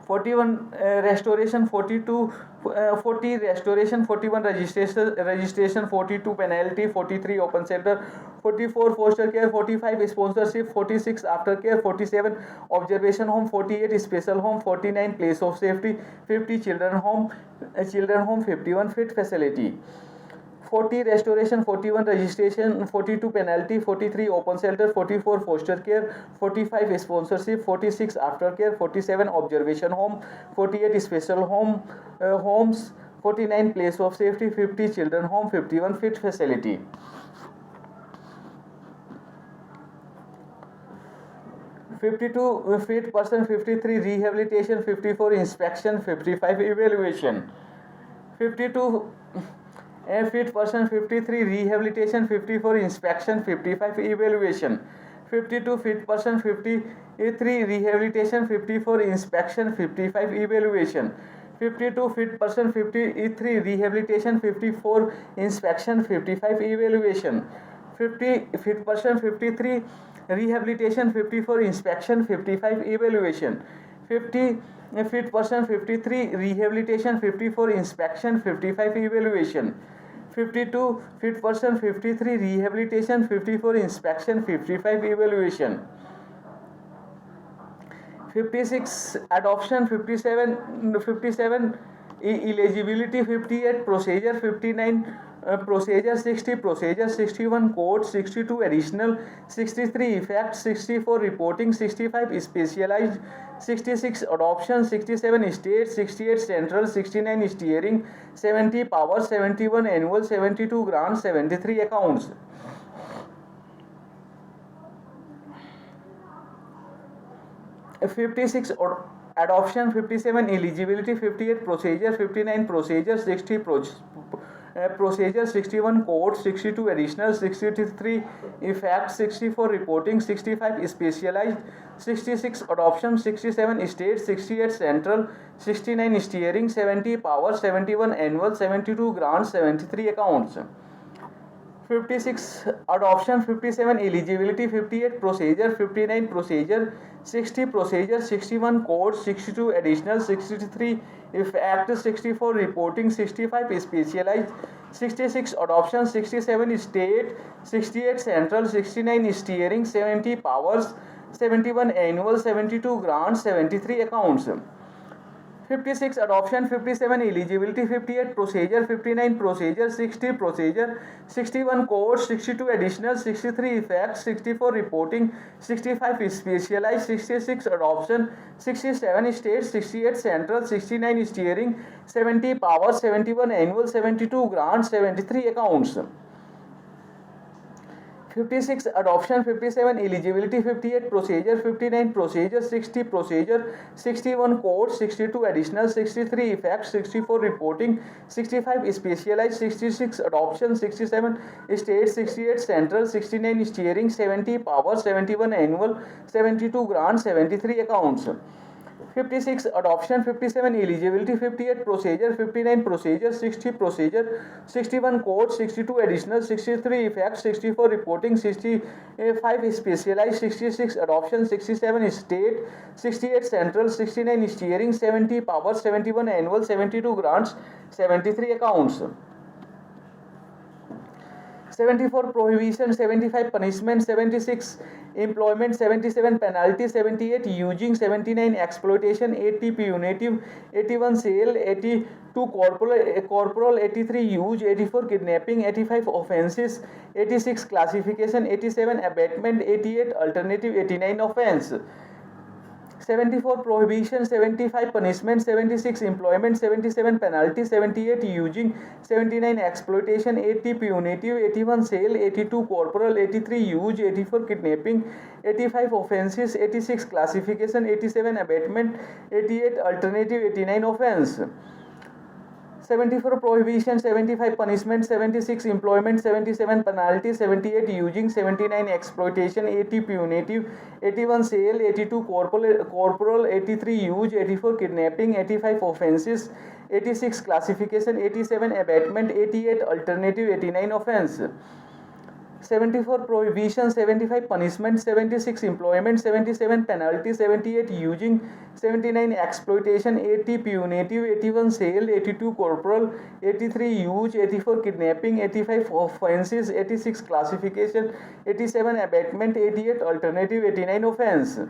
41 restoration, 40 restoration, 41 registration, 42 penalty, 43 open shelter, 44 foster care, 45 sponsorship, 46 aftercare, 47 observation home, 48 special home, 49 place of safety, 50 children home, 51 fit facility, 40 restoration, 41 registration, 42 penalty, 43 open shelter, 44 foster care, 45 sponsorship, 46 aftercare, 47 observation home, 48 special homes, 49 place of safety, 50 children home, 51 fit facility. fit person, 53 rehabilitation, 54 inspection, 55 evaluation, 52 fit person, 53 rehabilitation, 54 inspection, 55 evaluation, 52 fit person, 53 rehabilitation, 54 inspection, 55 evaluation, 52 fit person, 53 rehabilitation, 54 inspection, 55 evaluation, 50 fit person, 53 rehabilitation, 54 inspection, 55 evaluation, 50 fit person, 53 rehabilitation, 54 inspection, 55 evaluation, 52 fit person, 53 rehabilitation, 54 inspection, 55 evaluation, 56 adoption, 57 eligibility, 58 procedure, 59 procedure, 60 procedure, 61 code, 62 additional, 63 effect, 64 reporting, 65 specialized, 66 adoption, 67 state, 68 central, 69 steering, 70 power, 71 annual, 72 grants, 73 accounts. 56 adoption, 57 eligibility, 58 procedure, 59 procedure, 60 procedure, 61 code, 62 additional, 63 effect, 64 reporting, 65 specialized, 66 adoption, 67 state, 68 central, 69 steering, 70 power, 71 annual, 72 grants, 73 accounts. 56 adoption, 57 eligibility, 58 procedure, 59 procedure, 60 procedure, 61 code, 62 additional, 63 effect, 64 reporting, 65 specialized, 66 adoption, 67 state, 68 central, 69 steering, 70 powers, 71 annual, 72 grants, 73 accounts. 56 adoption, 57 eligibility, 58 procedure, 59 procedure, 60 procedure, 61 code, 62 additional, 63 effects, 64 reporting, 65 specialized, 66 adoption, 67 state, 68 central, 69 steering, 70 power, 71 annual, 72 grants, 73 accounts. 56 adoption, 57 eligibility, 58 procedure, 59 procedure, 60 procedure, 61 code, 62 additional, 63 effects, 64 reporting, 65 specialized, 66 adoption, 67 state, 68 central, 69 steering, 70 power, 71 annual, 72 grants, 73 accounts. 56 adoption, 57 eligibility, 58 procedure, 59 procedure, 60 procedure, 61 code, 62 additional, 63 effects, 64 reporting, 65 specialized, 66 adoption, 67 state, 68 central, 69 steering, 70 power, 71 annual, 72 grants, 73 accounts. 74 prohibition, 75 punishment, 76 employment, 77 penalty, 78 using, 79 exploitation, 80 punitive, 81 sale, 82 corporal, 83 use, 84 kidnapping, 85 offenses, 86 classification, 87 abatement, 88 alternative, 89 offense. 74 prohibition, 75 punishment, 76 employment, 77 penalty, 78 using, 79 exploitation, 80 punitive, 81 sale, 82 corporal, 83 use, 84 kidnapping, 85 offenses, 86 classification, 87 abatement, 88 alternative, 89 offense. 74 prohibition, 75 punishment, 76 employment, 77 penalty, 78 using, 79 exploitation, 80 punitive, 81 sale, 82 corporal, 83 use, 84 kidnapping, 85 offenses, 86 classification, 87 abatement, 88 alternative, 89 offense. 74 prohibition, 75 punishment, 76 employment, 77 penalty, 78 using, 79 exploitation, 80 punitive, 81 sale, 82 corporal, 83 use, 84 kidnapping, 85 offenses, 86 classification, 87 abatement, 88 alternative, 89 offense.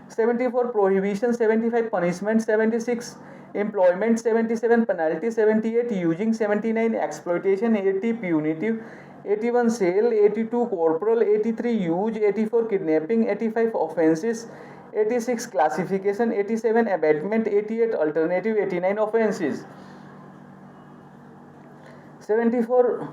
74 prohibition, 75 punishment, 76 employment, 77 penalty, 78 using, 79 exploitation, 80 punitive, 81 sale, 82 corporal, 83 use, 84 kidnapping, 85 offenses, 86 classification, 87 abatement, 88 alternative, 89 offenses. 74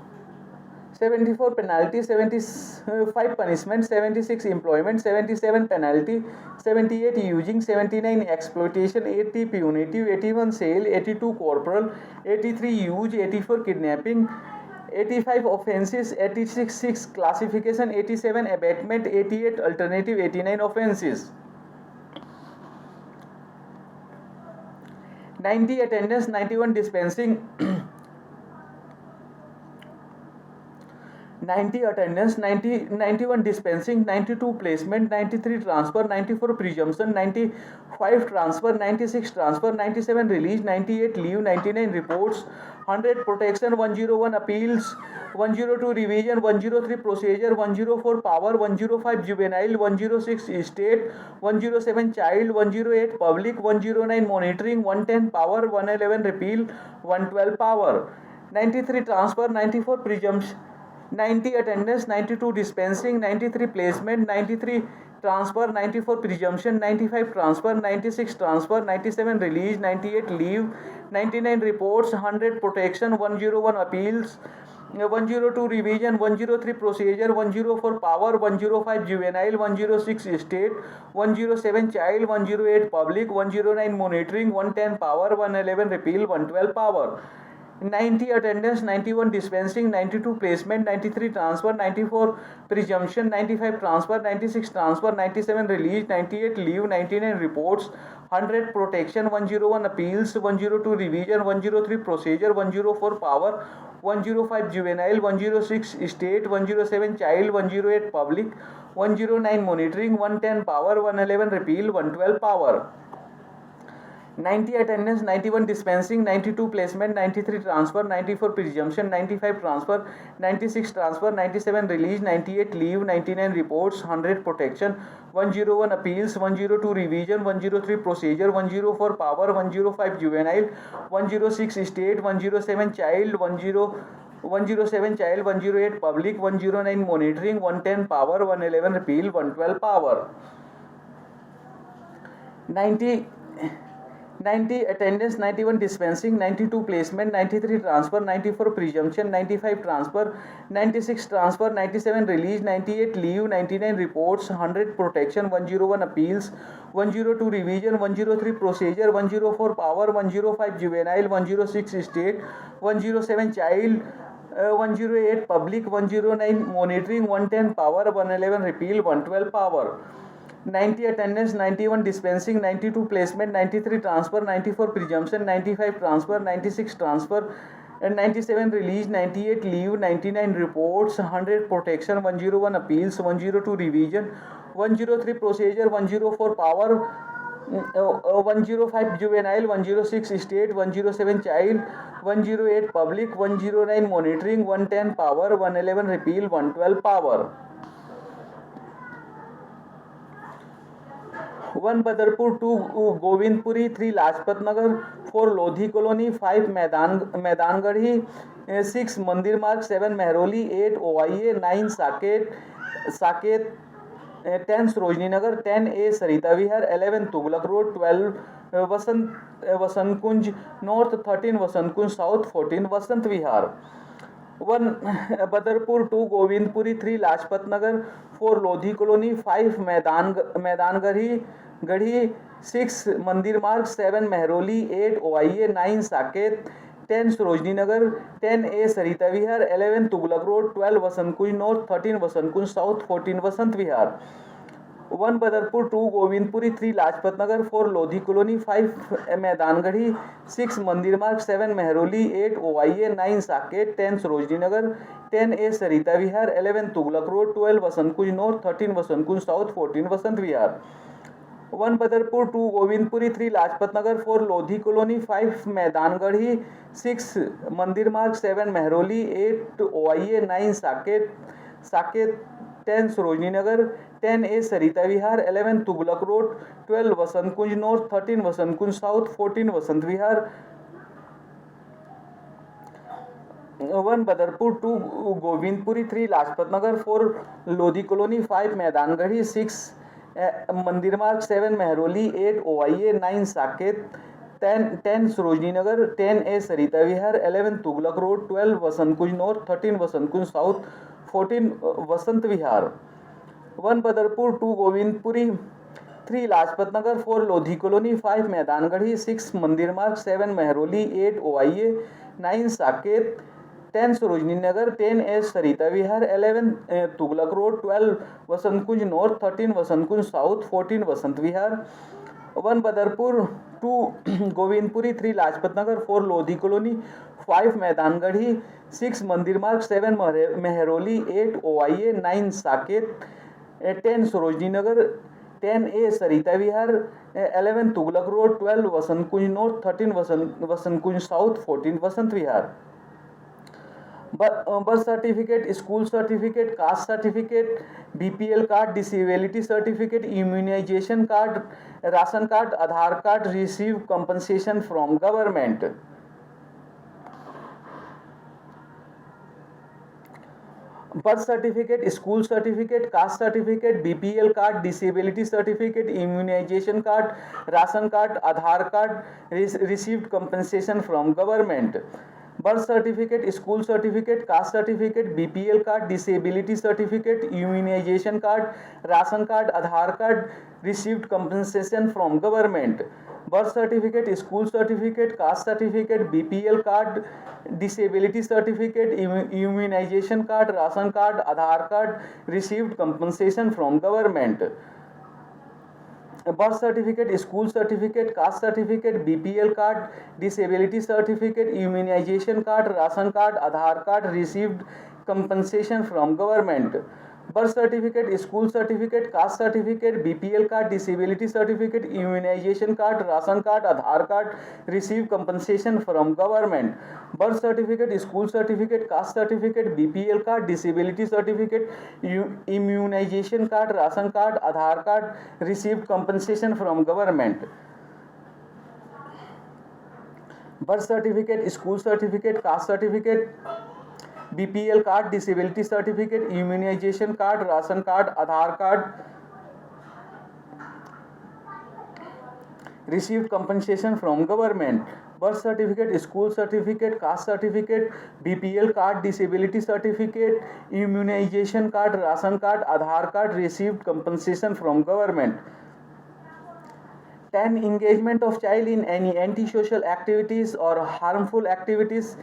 penalty, 75 punishment, 76 employment, 77 penalty, 78 using, 79 exploitation, 80 punitive, 81 sale, 82 corporal, 83 use, 84 kidnapping, 85 offenses, 86 classification, 87 abatement, 88 alternative, 89 offenses. 90 attendance, 91 dispensing. 90 attendance, 91 dispensing, 92 placement, 93 transfer, 94 presumption, 95 transfer, 96 transfer, 97 release, 98 leave, 99 reports, 100 protection, 101 appeals, 102 revision, 103 procedure, 104 power, 105 juvenile, 106 state, 107 child, 108 public, 109 monitoring, 110 power, 111 repeal, 112 power, 93 transfer, 94 presumption, 90 attendance, 92 dispensing, 93 placement, 93 transfer, 94 presumption, 95 transfer, 96 transfer, 97 release, 98 leave, 99 reports, 100 protection, 101 appeals, 102 revision, 103 procedure, 104 power, 105 juvenile, 106 state, 107 child, 108 public, 109 monitoring, 110 power, 111 repeal, 112 power. 90 attendance, 91 dispensing, 92 placement, 93 transfer, 94 presumption, 95 transfer, 96 transfer, 97 release, 98 leave, 99 reports, 100 protection, 101 appeals, 102 revision, 103 procedure, 104 power, 105 juvenile, 106 state, 107 child, 108 public, 109 monitoring, 110 power, 111 repeal, 112 power. 90 attendance, 91 dispensing, 92 placement, 93 transfer, 94 presumption, 95 transfer, 96 transfer, 97 release, 98 leave, 99 reports, 100 protection, 101 appeals, 102 revision, 103 procedure, 104 power, 105 juvenile, 106 state, 107 child, 107 child, 108 public, 109 monitoring, 110 power, 111 repeal, 112 power. 90 attendance, 91 dispensing, 92 placement, 93 transfer, 94 presumption, 95 transfer, 96 transfer, 97 release, 98 leave, 99 reports, 100 protection, 101 appeals, 102 revision, 103 procedure, 104 power, 105 juvenile, 106 state, 107 child, 108 public, 109 monitoring, 110 power, 111 repeal, 112 power. 90 attendance, 91 dispensing, 92 placement, 93 transfer, 94 presumption, 95 transfer, 96 transfer, and 97 release, 98 leave, 99 reports, 100 protection, 101 appeals, 102 revision, 103 procedure, 104 power, 105 juvenile, 106 state, 107 child, 108 public, 109 monitoring, 110 power, 111 repeal, 112 power. 1 Badarpur, 2 Govindpuri, 3 Lajpat Nagar, 4 Lodhi Colony, 5 Maidangarhi, 6 Mandir Marg, 7 Mehroli, 8 OIA, 9 Saket 10 Sarojini Nagar, 10A Sarita Vihar, 11 Tughlak road, 12 Vasant Kunj north, 13 Vasant Kunj south, 14 Vasant Vihar, 1 Badarpur, 2 Govindpuri, 3 Lajpat Nagar, 4 Lodhi colony, 5 Maidan Garhi, 6 Mandir Marg, 7 Mehrauli, 8 OIA, 9 Saket, 10 Sarojini Nagar, 10A Sarita Vihar, 11 Tughlak road, 12 Vasant Kunj north, 13 Vasant Kunj south, 14 Vasant Vihar, 1 Badarpur, 2 Govindpuri, 3 Lajpat Nagar, 4 Lodhi colony, 5 Maidangarhi, 6 Mandir Marg, 7 Mehrauli, 8 OIA, 9 Saket, 10 Sarojini Nagar, 10A Sarita Vihar, 11 Tughlak road, 12 Vasant Kunj north, 13 Vasant Kunj south, 14 Vasant Vihar, 1 Badarpur, 2 Govindpuri, 3 Lajpat Nagar, 4 Lodhi colony, 5 Maidangarhi, 6 Mandir Marg, 7 Mehrauli, 8 OIA, 9 Saket, 10 Sarojini Nagar, 10A Sarita Vihar, 11 Tughlak road, 12 Vasant Kunj north, 13 Vasant Kunj south, 14 Vasant Vihar, 1 Badarpur, 2 Govindpuri, 3 Lajpat Nagar, 4 Lodhi colony, 5 Maidangarhi, 6 Mandir Marg, 7 Mehrauli, 8 OIA, 9 Saket, 10 Sarojini Nagar, 10A Sarita Vihar, 11 Tughlak road, 12 Vasant Kunj north, 13 Vasant Kunj south, 14 Vasant Vihar, 1 Badarpur, 2 Govindpuri, 3 Lajpat Nagar, 4 Lodhi colony, 5 Maidangarhi, 6 Mandir Marg, 7 Mehrauli, 8 OIA, 9 Saket, 10 Sarojini Nagar, 10A Sarita Vihar, 11 Tughlak road, 12 Vasant Kunj north, 13 Vasant Kunj south, 14 Vasant Vihar, 1 Badarpur, 2 Govindpuri, 3 Lajpat Nagar, 4 Lodhi colony, 5 Maidangarhi, 6 Mandir Marg, 7 Mehrauli, 8 OIA, 9 Saket, 10 Sarojini Nagar, 10A Sarita Vihar, 11 Tughlak road, 12 Vasant Kunj north, 13 Vasant Kunj south, 14 Vasant Vihar, birth certificate, school certificate, caste certificate, BPL card, disability certificate, immunisation card, ration card, Aadhaar card, receive compensation from government, birth certificate, school certificate, caste certificate, BPL card, disability certificate, immunisation card, ration card, Aadhaar card, received compensation from government, birth certificate, school certificate, caste certificate, BPL card, disability certificate, immunisation card, ration card, Aadhaar card, received compensation from government, birth certificate, school certificate, caste certificate, BPL card, disability certificate, immunisation card, ration card, Aadhaar card, received compensation from government, birth certificate, school certificate, caste certificate, BPL card, disability certificate, immunisation card, ration card, Aadhaar card, received compensation from government, birth certificate, school certificate, caste certificate, BPL card, disability certificate, immunisation card, ration card, Aadhaar card, receive compensation from government, birth certificate, school certificate, caste certificate, BPL card, disability certificate, immunisation card, ration card, Aadhaar card, receive compensation from government, birth certificate, school certificate, caste certificate, BPL card, disability certificate, immunisation card, ration card, Aadhaar card, received compensation from government, birth certificate, school certificate, caste certificate, BPL card, disability certificate, immunisation card, ration card, Aadhaar card, received compensation from government, 10 engagement of child in any antisocial activities or harmful activities.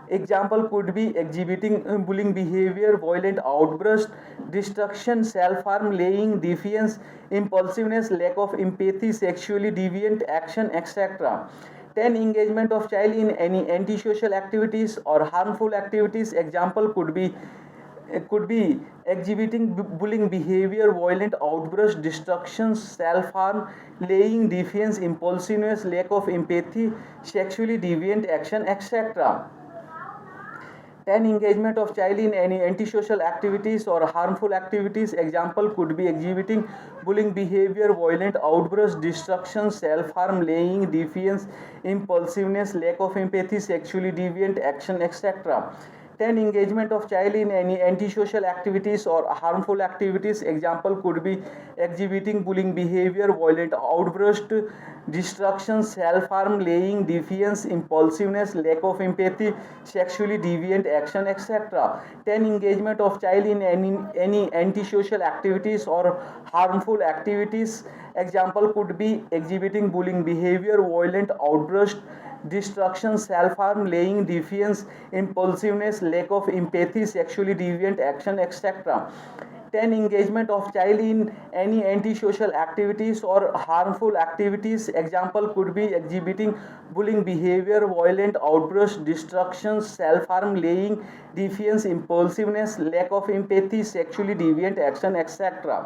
Example could be exhibiting bullying behavior, violent outburst, destruction, self-harm, laying, defiance, impulsiveness, lack of empathy, sexually deviant action, etc. 10 engagement of child in any antisocial activities or harmful activities. Example could be exhibiting bullying behavior, violent outburst, destruction, self-harm, laying, defiance, impulsiveness, lack of empathy, sexually deviant action, etc. 10 engagement of child in any antisocial activities or harmful activities. Example could be exhibiting bullying behavior, violent outburst, destruction, self-harm, laying, defiance, impulsiveness, lack of empathy, sexually deviant action, etc. 10 engagement of child in any antisocial activities or harmful activities. Example could be exhibiting bullying behavior, violent outburst, destruction, self-harm, laying, defiance, impulsiveness, lack of empathy, sexually deviant action, etc. 10 engagement of child in any antisocial activities or harmful activities. Example could be exhibiting bullying behavior, violent outburst, destruction, self-harm, laying, defiance, impulsiveness, lack of empathy, sexually deviant action, etc. 10 engagement of child in any antisocial activities or harmful activities. Example could be exhibiting bullying behavior, violent outburst, destruction, self-harm, laying, defiance, impulsiveness, lack of empathy, sexually deviant action, etc.